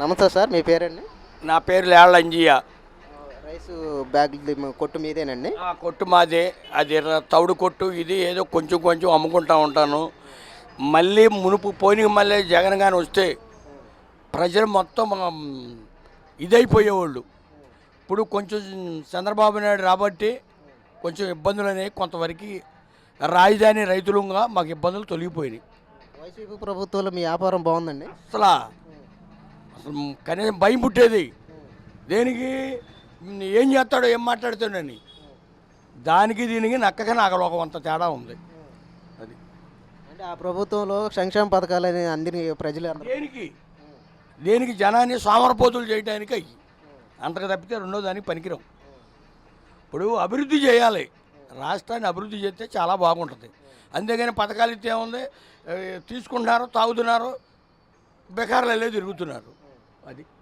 నమస్తే సార్, మీ పేరండి? నా పేరు లేళ్ల అంజియ్య. రైసు బ్యాగ్ కొట్టు మీదేనండి? కొట్టు మాదే. అది తవుడు కొట్టు. ఇది ఏదో కొంచెం కొంచెం అమ్ముకుంటా ఉంటాను. మళ్ళీ మునుపు పోనీ మళ్ళీ జగన్ గాని వస్తే ప్రజలు మొత్తం ఇదైపోయేవాళ్ళు. ఇప్పుడు కొంచెం చంద్రబాబు నాయుడు రాబట్టి కొంచెం ఇబ్బందులు అనేవి కొంతవరకు రాజధాని రైతులుగా మాకు ఇబ్బందులు తొలగిపోయినాయి. వైసీపీ ప్రభుత్వంలో మీ వ్యాపారం బాగుందండి? అసలు అసలు కనీసం భయం పుట్టేది. దేనికి? ఏం చేస్తాడో, ఏం మాట్లాడుతాడని. దానికి దీనికి నక్కగా నాగలోకం అంత తేడా ఉంది. అది అంటే ఆ ప్రభుత్వంలో సంక్షేమ పథకాలని అందరి ప్రజలు దేనికి దేనికి జనాన్ని సోమరపోతులు చేయడానికి అయ్యి అంతకు తప్పితే రెండో దానికి పనికిరాం. ఇప్పుడు అభివృద్ధి చేయాలి, రాష్ట్రాన్ని అభివృద్ధి చేస్తే చాలా బాగుంటుంది. అంతేగాని పథకాలు ఇస్తే ఏముంది, తీసుకుంటున్నారు, తాగుతున్నారు, బెకార్లు వెళ్ళే తిరుగుతున్నారు. అది